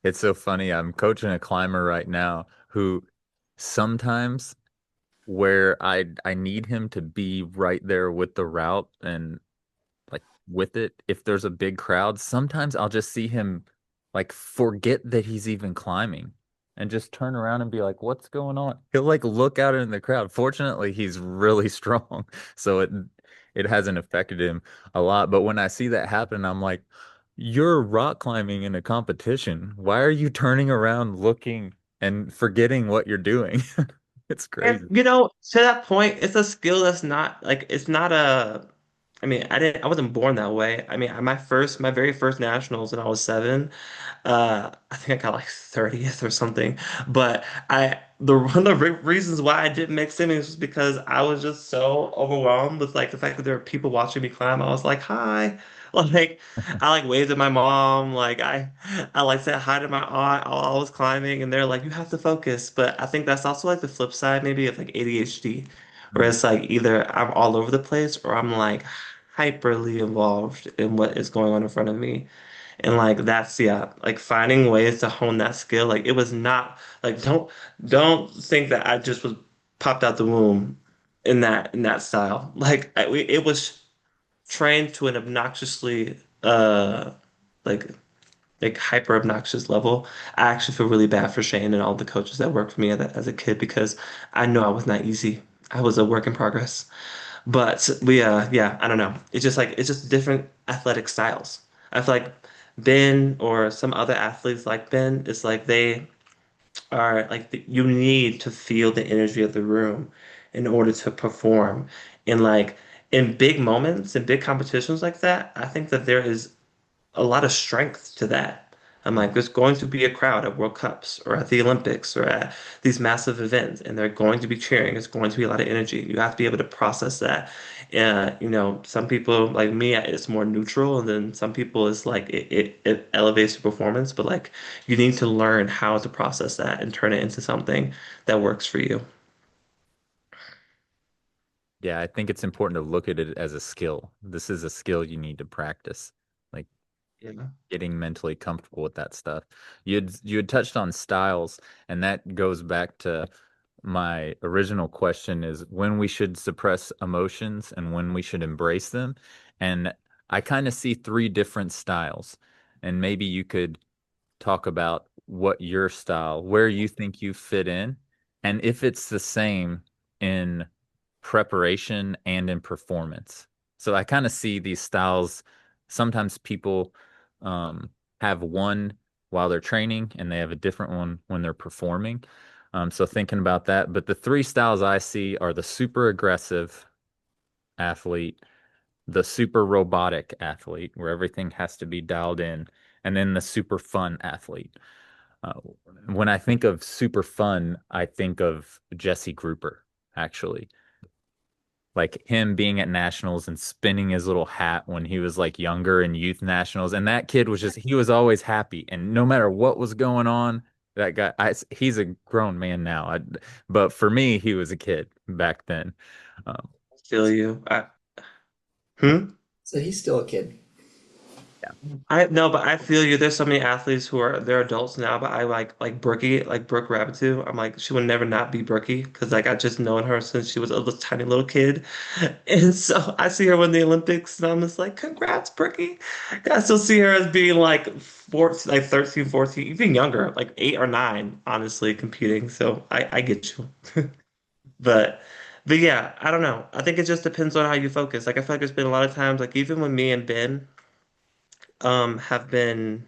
It's so funny. I'm coaching a climber right now who sometimes where I need him to be right there with the route and like with it, if there's a big crowd, sometimes I'll just see him like forget that he's even climbing and just turn around and be like, "What's going on?" He'll like look out in the crowd. Fortunately, he's really strong, so it hasn't affected him a lot. But when I see that happen, I'm like, "You're rock climbing in a competition. Why are you turning around looking and forgetting what you're doing?" It's And crazy. to that point, it's a skill that's not like it's not a I mean, I wasn't born that way. I mean, my very first nationals when I was 7, I think I got like 30th or something. But one of the reasons why I didn't make semis was because I was just so overwhelmed with like the fact that there were people watching me climb. I was like, hi. Like I like waved at my mom, I like said hi to my aunt while I was climbing, and they're like, you have to focus. But I think that's also like the flip side maybe of like ADHD, where Mm. it's like either I'm all over the place or I'm like hyperly involved in what is going on in front of me. And like that's yeah, like finding ways to hone that skill. Like it was not like don't think that I just was popped out the womb in that style. It was trained to an obnoxiously like hyper obnoxious level. I actually feel really bad for Shane and all the coaches that worked for me as a kid because I know I was not easy. I was a work in progress. But yeah, I don't know. It's just different athletic styles. I feel like Ben or some other athletes like Ben, it's like they are you need to feel the energy of the room in order to perform. And like in big moments, in big competitions like that, I think that there is a lot of strength to that. I'm like, there's going to be a crowd at World Cups or at the Olympics or at these massive events, and they're going to be cheering. It's going to be a lot of energy. You have to be able to process that. Some people like me, it's more neutral, and then some people it's like it elevates the performance. But like, you need to learn how to process that and turn it into something that works for you. Yeah, I think it's important to look at it as a skill. This is a skill you need to practice, like Yeah. getting mentally comfortable with that stuff. You had touched on styles, and that goes back to my original question is when we should suppress emotions and when we should embrace them. And I kind of see three different styles. And maybe you could talk about what your style, where you think you fit in, and if it's the same in preparation and in performance. So I kind of see these styles. Sometimes people um, have one while they're training, and they have a different one when they're performing. So thinking about that, but the three styles I see are the super aggressive athlete, the super robotic athlete, where everything has to be dialed in, and then the super fun athlete. Uh, when I think of super fun, I think of Jesse Grouper, actually. Like him being at nationals and spinning his little hat when he was like younger in youth nationals. And that kid was just, he was always happy. And no matter what was going on, that guy, he's a grown man now. But for me, he was a kid back then. Um, I feel you. Hmm? So he's still a kid. yeah. I no, but I feel you. There's so many athletes who are they're adults now, but I like Brookie, like Brooke Rabbit. I'm like she would never not be Brookie because like I just known her since she was a little, tiny little kid, and so I see her win the Olympics, and I'm just like, congrats, Brookie. I still see her as being like 14, like 13, 14, even younger, like 8 or 9, honestly, competing. So I get you, but. But yeah, I don't know. I think it just depends on how you focus. Like I feel like there's been a lot of times, like even when me and Ben have been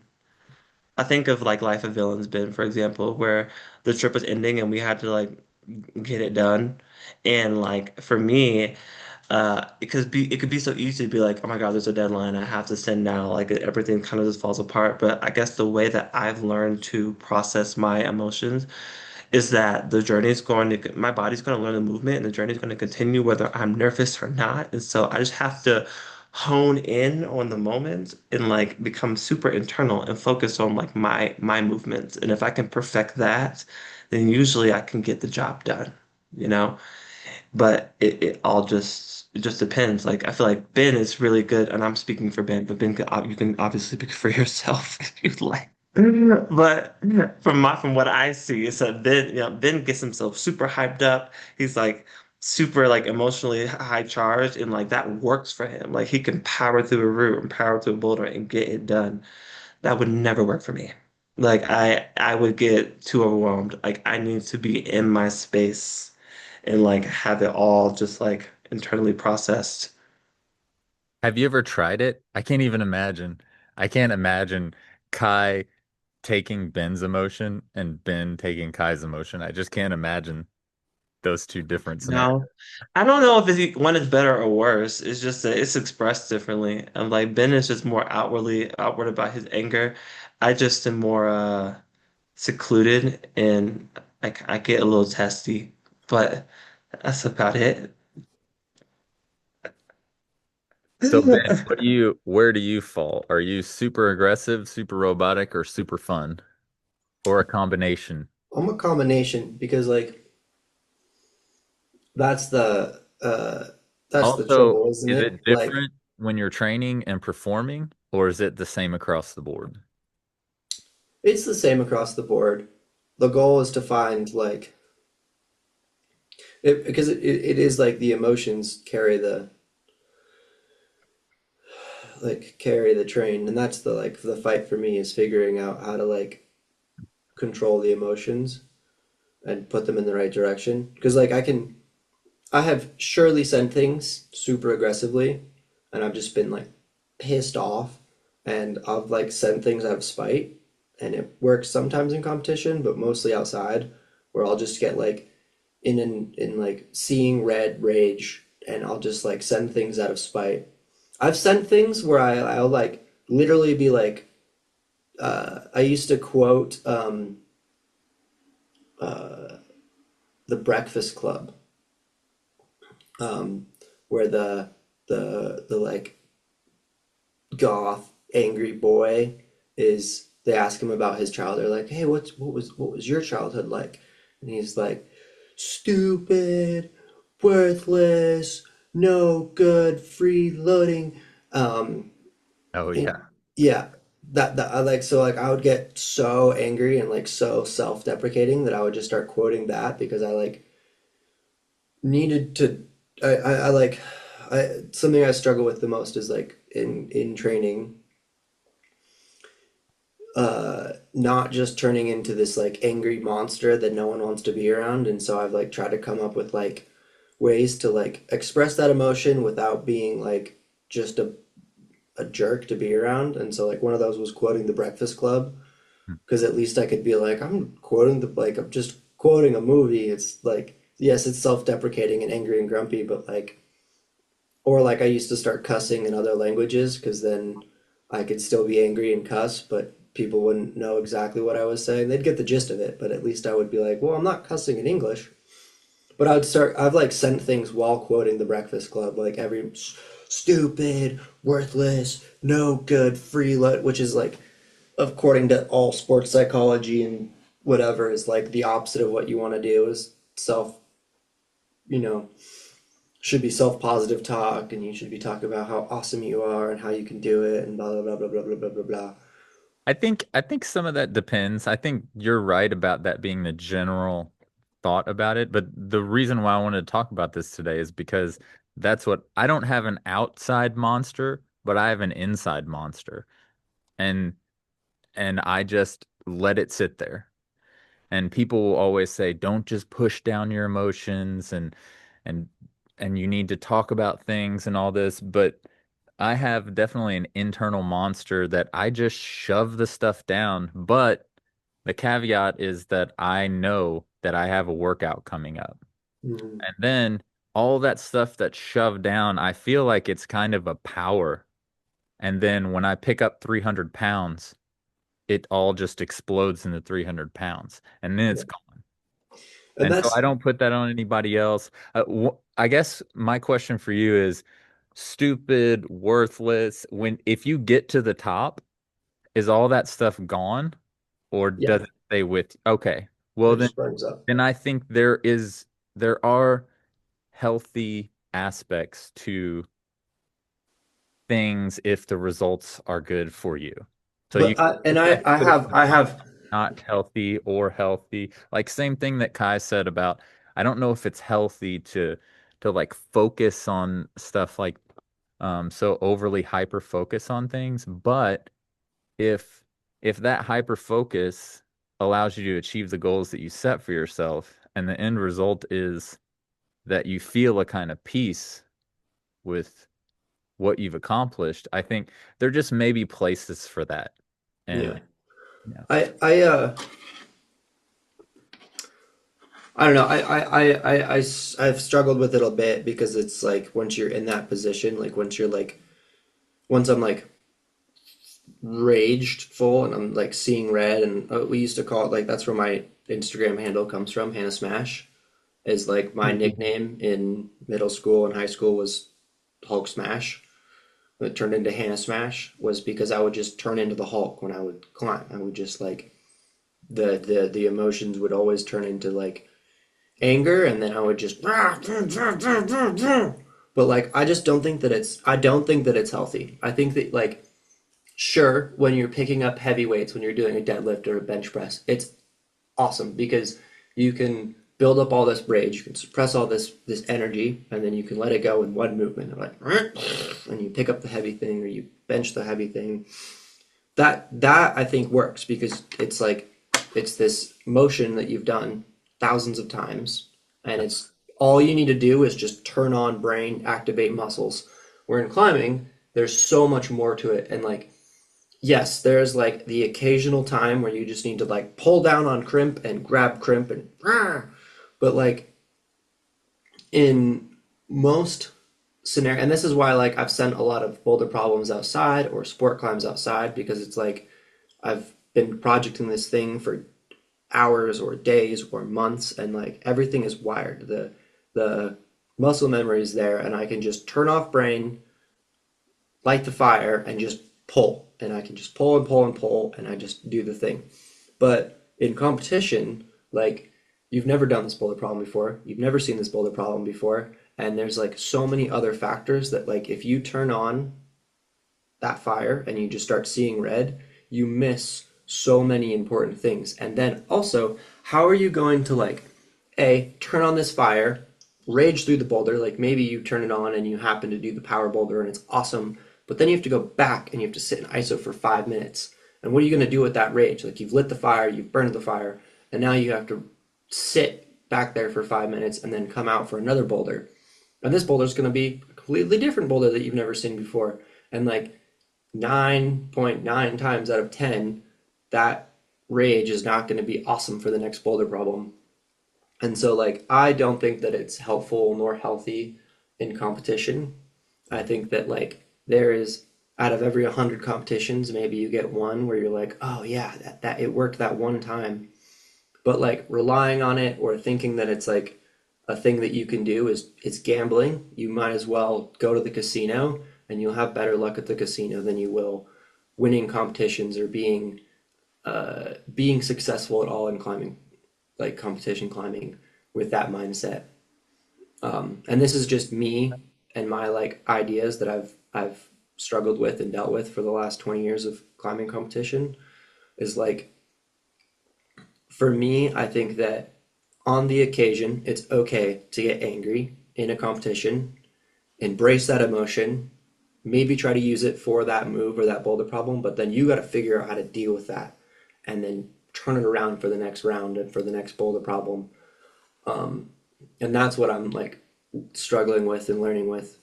I think of like Life of Villains Ben, for example, where the trip was ending and we had to like get it done. And like for me, it could be so easy to be like, oh my God, there's a deadline. I have to send now. Like everything kind of just falls apart. But I guess the way that I've learned to process my emotions is that the journey is going to, my body's going to learn the movement and the journey is going to continue whether I'm nervous or not. And so I just have to hone in on the moment and like become super internal and focus on like my movements. And if I can perfect that, then usually I can get the job done, you know? But it just depends. Like I feel like Ben is really good, and I'm speaking for Ben, but Ben, you can obviously speak for yourself if you'd like. But from what I see, it's that Ben gets himself super hyped up. He's like super like emotionally high charged, and like that works for him. Like he can power through a room, power through a boulder, and get it done. That would never work for me. Like I would get too overwhelmed. Like I need to be in my space and like have it all just like internally processed. Have you ever tried it? I can't even imagine. I can't imagine Kai taking Ben's emotion and Ben taking Kai's emotion. I just can't imagine those two different scenarios. No, I don't know if one is better or worse. It's just that it's expressed differently. And like Ben is just more outward about his anger. I just am more secluded and I get a little testy, but that's about it. So Ben, where do you fall? Are you super aggressive, super robotic, or super fun? Or a combination? I'm a combination because like that's the that's the Also, trouble, isn't is it? it Like different when you're training and performing, or is it the same across the board? it's the same across the board. The goal is to find like it because it is like the emotions carry the train, and that's the like the fight for me is figuring out how to like control the emotions and put them in the right direction. Because like I have surely sent things super aggressively, and I've just been like pissed off, and I've like sent things out of spite, and it works sometimes in competition, but mostly outside, where I'll just get like in like seeing red rage, and I'll just like send things out of spite. I've sent things where I'll like literally be like, I used to quote the Breakfast Club, um, where the like goth angry boy is they ask him about his childhood. They're like, hey, what was your childhood like? And he's like, stupid, worthless, no good, freeloading. Um, Oh and yeah. yeah, that I like so like I would get so angry and like so self-deprecating that I would just start quoting that because I like needed to I like I something I struggle with the most is like in training not just turning into this like angry monster that no one wants to be around, and so I've like tried to come up with like ways to like express that emotion without being like just a jerk to be around. And so like one of those was quoting the Breakfast Club because at least I could be like I'm quoting the like I'm just quoting a movie. It's like yes, it's self-deprecating and angry and grumpy, but like or like I used to start cussing in other languages because then I could still be angry and cuss, but people wouldn't know exactly what I was saying. They'd get the gist of it, but at least I would be like, well, I'm not cussing in English. But I've like sent things while quoting the Breakfast Club, like every stupid, worthless, no good, which is like, according to all sports psychology and whatever, is like the opposite of what you want to do is you know, should be self-positive talk, and you should be talking about how awesome you are and how you can do it and blah blah blah blah blah blah blah blah blah. I think some of that depends. I think you're right about that being the general thought about it, but the reason why I wanted to talk about this today is because that's what I don't have an outside monster, but I have an inside monster. And and I just let it sit there. And people will always say, don't just push down your emotions and and you need to talk about things and all this, but I have definitely an internal monster that I just shove the stuff down. But the caveat is that I know that I have a workout coming up. Mm, And then all that stuff that's shoved down, I feel like it's kind of a power. And then when I pick up 300 pounds, it all just explodes into 300 pounds. And then it's yeah. gone. And And so I that's don't put that on anybody else. I guess my question for you is stupid, worthless. If you get to the top, is all that stuff gone or yeah, does it stay with you? Okay. Well, it then just burns up. then I think there are healthy aspects to things if the results are good for you. So you But can look at I put it have in I box, have not healthy or healthy. Like same thing that Kai said about I don't know if it's healthy to like focus on stuff like so overly hyper focus on things, but if if that hyper focus allows you to achieve the goals that you set for yourself and the end result is that you feel a kind of peace with what you've accomplished, I think there just may be places for that. yeah. And yeah. I I uh I don't know. I've struggled with it a bit because it's like once you're in that position, like once I'm like raged full and I'm like seeing red and we used to call it like that's where my Instagram handle comes from, Hannah Smash, is like my nickname in middle school and high school was Hulk Smash. It turned into Hannah Smash was because I would just turn into the Hulk when I would climb. I would just like the emotions would always turn into like anger and then I would just but like I don't think that it's healthy. I think that like sure when you're picking up heavy weights when you're doing a deadlift or a bench press, it's awesome because you can build up all this rage, you can suppress all this energy, and then you can let it go in one movement. Like, and you pick up the heavy thing or you bench the heavy thing. That I think works because it's like it's this motion that you've done thousands of times, and it's all you need to do is just turn on brain, activate muscles. Where in climbing, there's so much more to it, and like yes, there's like the occasional time where you just need to like pull down on crimp and grab crimp and but like in most scenario and this is why like I've sent a lot of boulder problems outside or sport climbs outside because it's like I've been projecting this thing for hours or days or months and like everything is wired. The muscle memory is there and I can just turn off brain, light the fire and just pull. And I can just pull and pull and pull and I just do the thing. But in competition, like you've never done this boulder problem before, you've never seen this boulder problem before, and there's like so many other factors that like if you turn on that fire and you just start seeing red, you miss so many important things. And then also, how are you going to like A, turn on this fire, rage through the boulder, like maybe you turn it on and you happen to do the power boulder and it's awesome, but then you have to go back and you have to sit in ISO for 5 minutes. And what are you going to do with that rage? Like you've lit the fire, you've burned the fire, and now you have to sit back there for 5 minutes and then come out for another boulder. And this boulder is going to be a completely different boulder that you've never seen before. And like 9.9 times out of 10, that rage is not going to be awesome for the next boulder problem. And so, like, I don't think that it's helpful nor healthy in competition. I think that, like, there is out of every 100 competitions, maybe you get one where you're like, oh, yeah, that it worked that one time. But, like, relying on it or thinking that it's like a thing that you can do is it's gambling. You might as well go to the casino and you'll have better luck at the casino than you will winning competitions or being successful at all in climbing, like competition climbing with that mindset. And this is just me and my like ideas that I've struggled with and dealt with for the last 20 years of climbing competition is like for me, I think that on the occasion, it's okay to get angry in a competition, embrace that emotion, maybe try to use it for that move or that boulder problem, but then you got to figure out how to deal with that and then turn it around for the next round and for the next boulder problem. And that's what I'm like struggling with and learning with.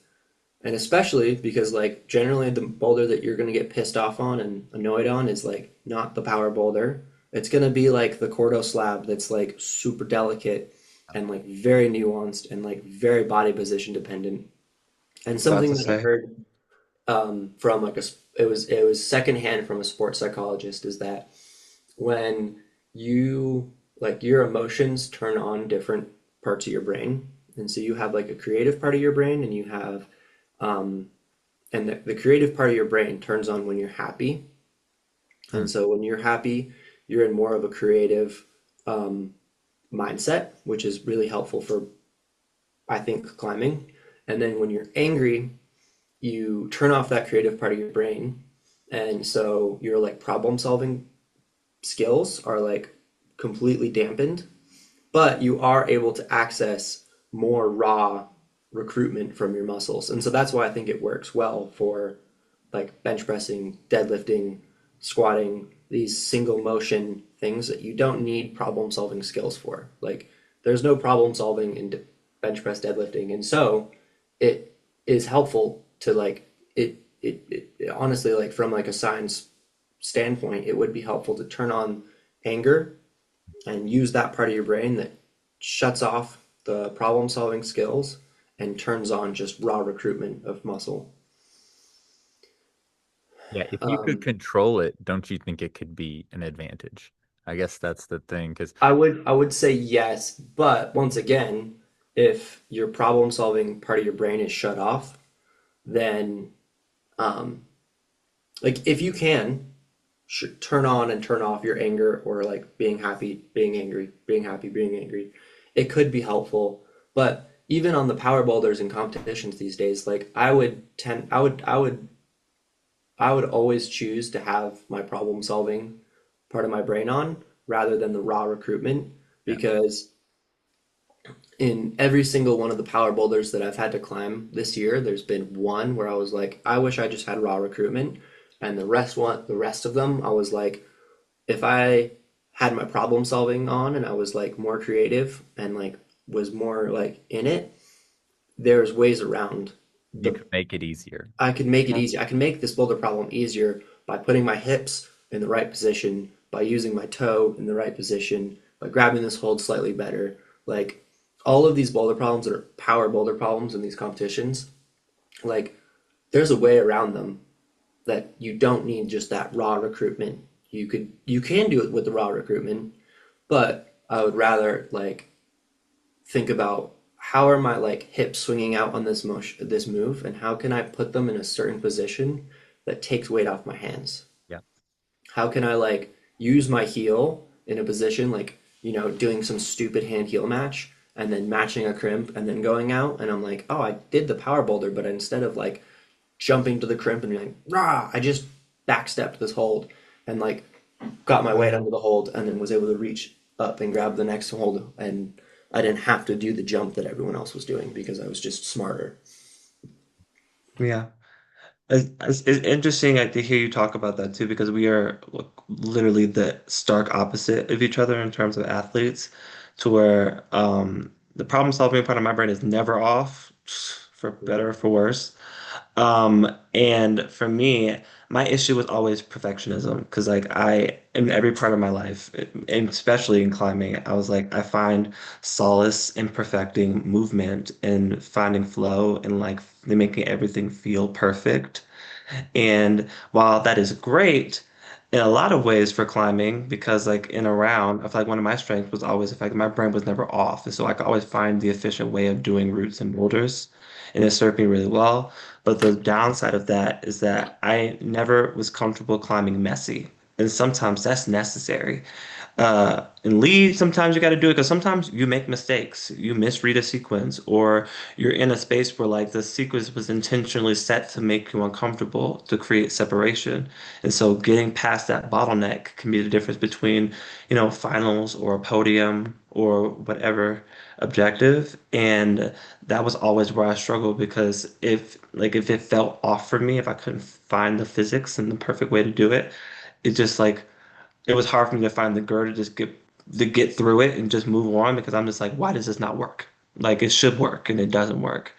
And especially because like generally the boulder that you're going to get pissed off on and annoyed on is like not the power boulder. It's going to be like the Cordo slab that's like super delicate and like very nuanced and like very body position dependent. And About something to that I say. heard from like it was secondhand from a sports psychologist is that when you like your emotions turn on different parts of your brain, and so you have like a creative part of your brain and you have um, and the creative part of your brain turns on when you're happy, Hmm. and so when you're happy you're in more of a creative um, mindset, which is really helpful for I think climbing. And then when you're angry you turn off that creative part of your brain And so your like problem solving skills are like completely dampened, but you are able to access more raw recruitment from your muscles. And so that's why I think it works well for like bench pressing, deadlifting, squatting, these single motion things that you don't need problem solving skills for. Like there's no problem solving in bench press deadlifting. And so it is helpful to like it honestly like from like a science standpoint, it would be helpful to turn on anger and use that part of your brain that shuts off the problem solving skills and turns on just raw recruitment of muscle. Yeah, if you could Um, control it, don't you think it could be an advantage? I guess that's the thing, because I would say yes, but once again, if your problem solving part of your brain is shut off, then um, like if you can turn on and turn off your anger or like being happy, being angry, being happy, being angry, it could be helpful. But even on the power boulders and competitions these days, like I would always choose to have my problem solving part of my brain on rather than the raw recruitment yeah, because in every single one of the power boulders that I've had to climb this year, there's been one where I was like, I wish I just had raw recruitment, and the rest of them, I was like, if I had my problem solving on and I was like more creative and like was more like in it, there's ways around you the could make it easier. I could make it easy. I can make this boulder problem easier by putting my hips in the right position, by using my toe in the right position, by grabbing this hold slightly better. Like all of these boulder problems that are power boulder problems in these competitions, like there's a way around them that you don't need just that raw recruitment. You can do it with the raw recruitment, but I would rather like think about how are my like hips swinging out on this move and how can I put them in a certain position that takes weight off my hands. Yeah. How can I like use my heel in a position like, doing some stupid hand heel match and then matching a crimp and then going out and I'm like, oh, I did the power boulder, but instead of like jumping to the crimp and being like, rah, I just backstepped this hold and like got my weight under the hold and then was able to reach up and grab the next hold and I didn't have to do the jump that everyone else was doing because I was just smarter. Yeah. It's interesting like, to hear you talk about that too, because we are like, literally the stark opposite of each other in terms of athletes, to where the problem solving part of my brain is never off, for better or for worse. And for me, my issue was always perfectionism because like in every part of my life, and especially in climbing, I was like, I find solace in perfecting movement and finding flow and like making everything feel perfect. And while that is great in a lot of ways for climbing, because like in a round, I feel like one of my strengths was always the fact that my brain was never off. And so I could always find the efficient way of doing routes and boulders. And it served me really well. But the downside of that is that I never was comfortable climbing messy. And sometimes that's necessary. In lead, sometimes you got to do it because sometimes you make mistakes. You misread a sequence, or you're in a space where like the sequence was intentionally set to make you uncomfortable to create separation. And so getting past that bottleneck can be the difference between, finals or a podium or whatever objective. And that was always where I struggled because if it felt off for me, if I couldn't find the physics and the perfect way to do it, it just like it was hard for me to find the girl to get through it and just move on because I'm just like, why does this not work? Like it should work and it doesn't work.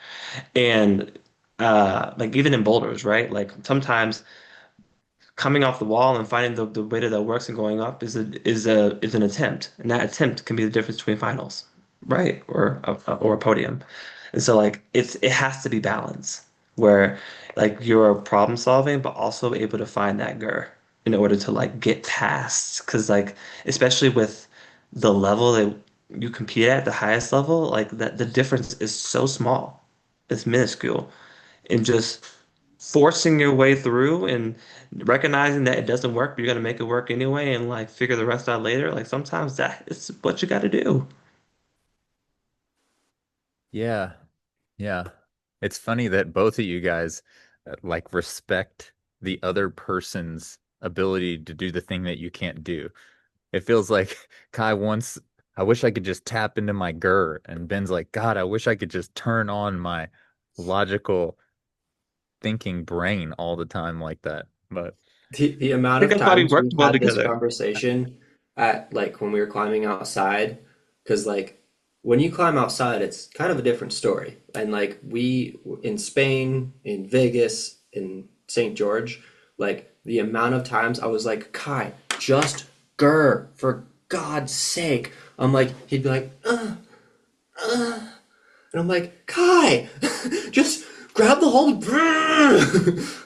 And like even in boulders, right? Like sometimes coming off the wall and finding the way that works and going up is an attempt. And that attempt can be the difference between finals, right? Or a podium. And so like it has to be balance where like you're problem solving but also able to find that GER in order to like get past because like especially with the level that you compete at the highest level like that the difference is so small. It's minuscule and just forcing your way through and recognizing that it doesn't work, but you're gonna make it work anyway and like figure the rest out later. Like sometimes that is what you got to do. Yeah. Yeah. It's funny that both of you guys like respect the other person's ability to do the thing that you can't do. It feels like Kai wants, I wish I could just tap into my GER. And Ben's like, God, I wish I could just turn on my logical thinking brain all the time like that. But The I amount think of that's why we times worked we've well had this together. conversation at like when we were climbing outside, because like when you climb outside, it's kind of a different story. And like we in Spain, in Vegas, in St. George, like the amount of times I was like, Kai, just grr, for God's sake. I'm like, he'd be like, and I'm like, Kai, just grab the hold.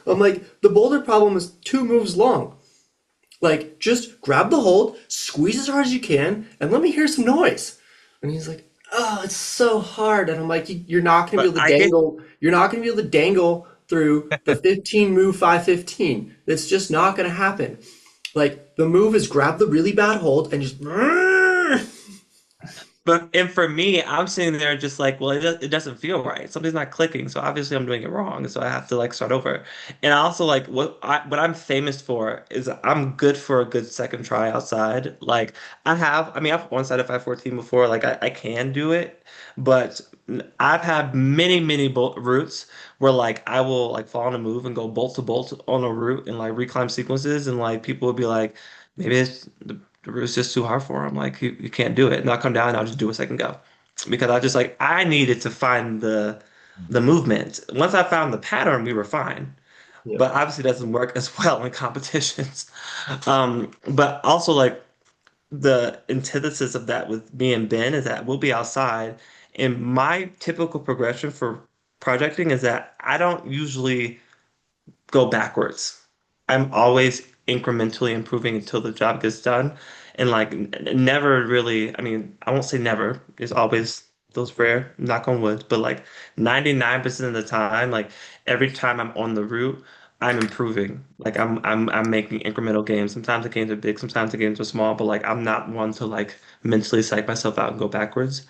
I'm like, the boulder problem is 2 moves long. Like, just grab the hold, squeeze as hard as you can, and let me hear some noise. And he's like, oh, it's so hard. And I'm like, you're not going to be But able to I get dangle. You're not going to be able to dangle through the 15 move 515. It's just not going to happen. Like, the move is grab the really bad hold and just. But and for me, I'm sitting there just like, well, it doesn't feel right. Something's not clicking, so obviously I'm doing it wrong. So I have to like start over. And I also like what I'm famous for is I'm good for a good second try outside. Like I mean, I've one sided 514 before. Like I can do it, but I've had many bolt routes where like I will like fall on a move and go bolt to bolt on a route and like reclimb sequences, and like people will be like, maybe it was just too hard for him. Like you can't do it. And I'll come down and I'll just do a second go. Because I just like I needed to find the movement. Once I found the pattern, we were fine. Yep. But obviously it doesn't work as well in competitions. But also like the antithesis of that with me and Ben is that we'll be outside and my typical progression for projecting is that I don't usually go backwards. I'm always incrementally improving until the job gets done. And like never really, I mean, I won't say never. There's always those rare, knock on wood, but like 99% of the time, like every time I'm on the route, I'm improving. Like I'm making incremental gains. Sometimes the gains are big, sometimes the gains are small, but like I'm not one to like mentally psych myself out and go backwards.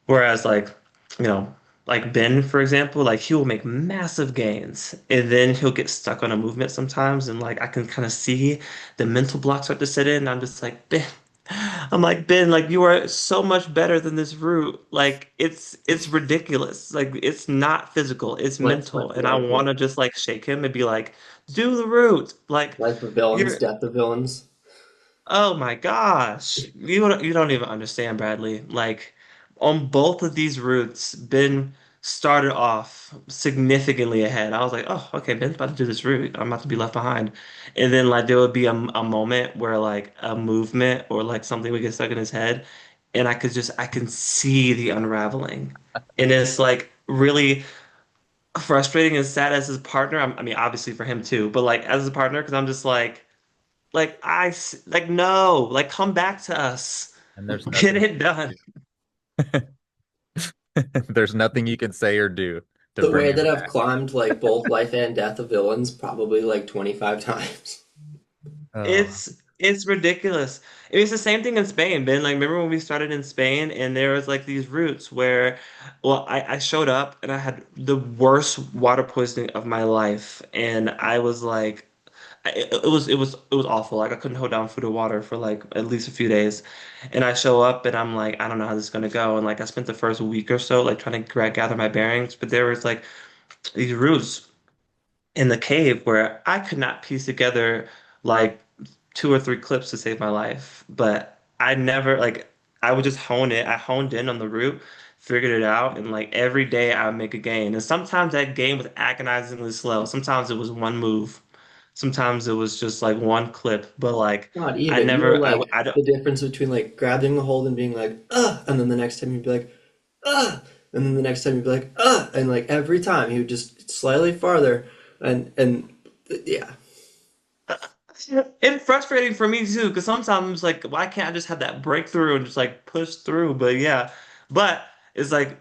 Whereas like, you know, like Ben, for example, like he will make massive gains and then he'll get stuck on a movement sometimes and like I can kind of see the mental blocks start to set in and I'm just like, Ben, I'm like, Ben, like you are so much better than this route. Like it's ridiculous. Like it's not physical, it's mental. And I want to just like shake him and be like, do the route. Like Life of villains, you're death of villains. Oh my gosh. You don't even understand, Bradley. Like on both of these routes, Ben started off significantly ahead. I was like, oh, okay, Ben's about to do this route. I'm about to be left behind. And then like there would be a moment where like a movement or like something would get stuck in his head and I can see the unraveling. And it's like really frustrating and sad as his partner. I mean, obviously for him too, but like as a partner, because I'm just like no, like come back to us. and there's Get nothing it done. there's nothing you can say or do to The bring way that him I've back. climbed like both life and death of villains probably like 25 times. Oh, It's ridiculous. It was the same thing in Spain, Ben. Like remember when we started in Spain and there was like these routes where well I showed up and I had the worst water poisoning of my life and I was like it was awful. Like I couldn't hold down food or water for like at least a few days. And I show up and I'm like, I don't know how this is gonna go. And like I spent the first week or so like trying to gather my bearings, but there was like these routes in the cave where I could not piece together like 2 or 3 clips to save my life. But I never like I would just hone it. I honed in on the route, figured it out, and like every day I would make a gain. And sometimes that gain was agonizingly slow. Sometimes it was one move. Sometimes it was just like one clip. But like Not I even. You know, never like I don't the difference between like grabbing the hold and being like, and then the next time you'd be like, and then the next time you'd be like, and like every time he would just slightly farther, and yeah, it's frustrating for me too, because sometimes like why can't I just have that breakthrough and just like push through? But yeah, but it's like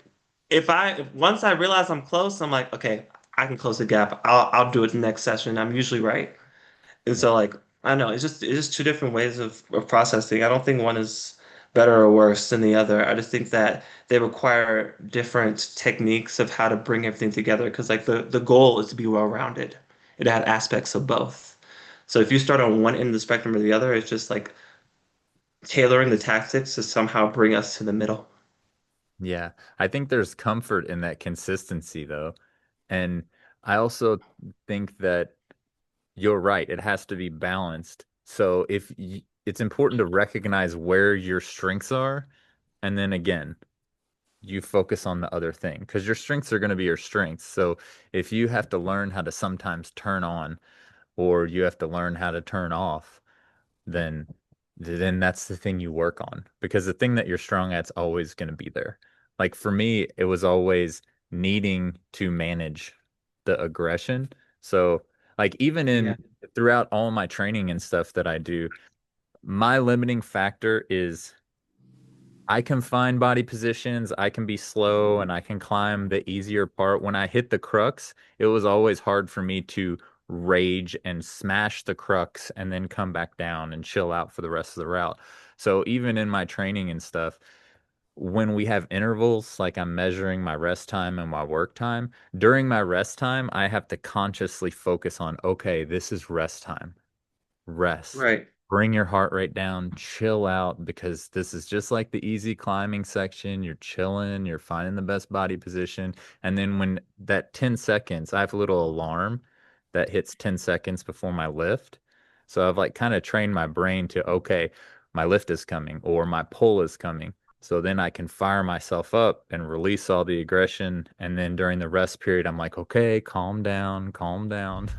if once I realize I'm close, I'm like, okay, I can close the gap. I'll do it the next session. I'm usually right. And yeah. so like I know it's just two different ways of processing. I don't think one is better or worse than the other. I just think that they require different techniques of how to bring everything together because like the goal is to be well-rounded. it had aspects of both. So if you start on one end of the spectrum or the other, it's just like tailoring the tactics to somehow bring us to the middle. Yeah, I think there's comfort in that consistency though. And I also think that you're right. It has to be balanced. So if y it's important to recognize where your strengths are, and then again, you focus on the other thing because your strengths are going to be your strengths. So if you have to learn how to sometimes turn on or you have to learn how to turn off, then that's the thing you work on because the thing that you're strong at's always going to be there. Like for me, it was always needing to manage the aggression. So like even in Yeah. throughout all my training and stuff that I do, my limiting factor is I can find body positions, I can be slow, and I can climb the easier part. When I hit the crux, it was always hard for me to rage and smash the crux and then come back down and chill out for the rest of the route. So even in my training and stuff, when we have intervals, like I'm measuring my rest time and my work time, during my rest time, I have to consciously focus on, okay, this is rest time. Rest. Right. Bring your heart rate down, chill out because this is just like the easy climbing section. You're chilling, you're finding the best body position. And then when that 10 seconds, I have a little alarm that hits 10 seconds before my lift. So I've like kind of trained my brain to, okay, my lift is coming or my pull is coming. So then I can fire myself up and release all the aggression. And then during the rest period, I'm like, okay, calm down, calm down.